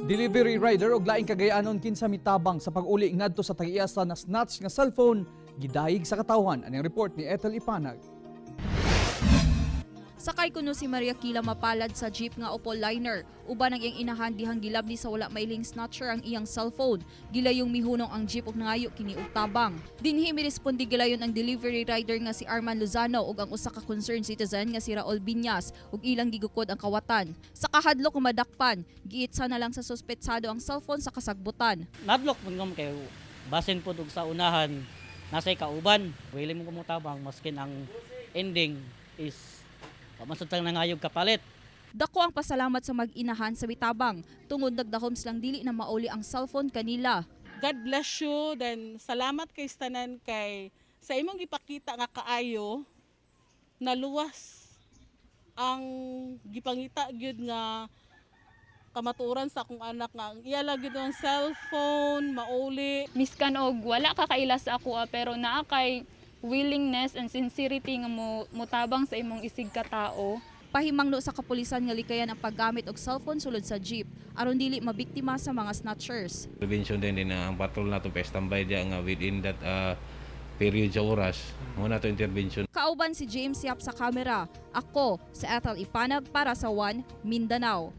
Delivery rider og laing kagayanon kinsa mitabang sa pag-uli ngadto sa tag-iyasa na snatch nga cellphone gidayeg sa katawhan. Aning report ni Ethel Ipanag. Sakay kuno si Maria Kila mapalad sa jeep nga Opel liner. Uban ang iyang inahan dihang gilabdi sa wala mailing snatcher ang iyang cellphone. Gilayong mihunong ang jeep ug nangayo kini og tabang. Dinhi mirespondi gilayon ang delivery rider nga si Arman Lozano ug ang usa ka concerned citizen nga si Raul Biñas ug ilang gigukod ang kawatan. Sa kahadlok kumadakpan, giitsa na lang sa suspetsado ang cellphone sa kasagbutan. Nadlock mo ngam kay basin po og sa unahan nasay kauban. Wili mo kumutabang maskin ang ending is pamasutang nangayog kapalit. Dako ang pasalamat sa mag-inahan sa bitabang tungod nagdahom silang dili na mauli ang cellphone kanila. God bless you, then salamat kay tanan kay sa imong gipakita nga kaayo naluwas ang gipangita gyud nga kamaturan sa akong anak nga iya gyud ang cellphone mauli. Miskan og wala ka kaila sa ako pero naa kay willingness and sincerity nga mutabang sa imong isig ka tao. Pahimangno sa kapulisan nga likayan ang paggamit og cellphone sulod sa jeep aron dili mabiktima sa mga snatchers. Prevention din ang patrol nato pa standby dia nga within that period sa oras mo nato intervention. Kauban si James Yap sa kamera. Ako sa Ethel Ipanag para sa One Mindanao.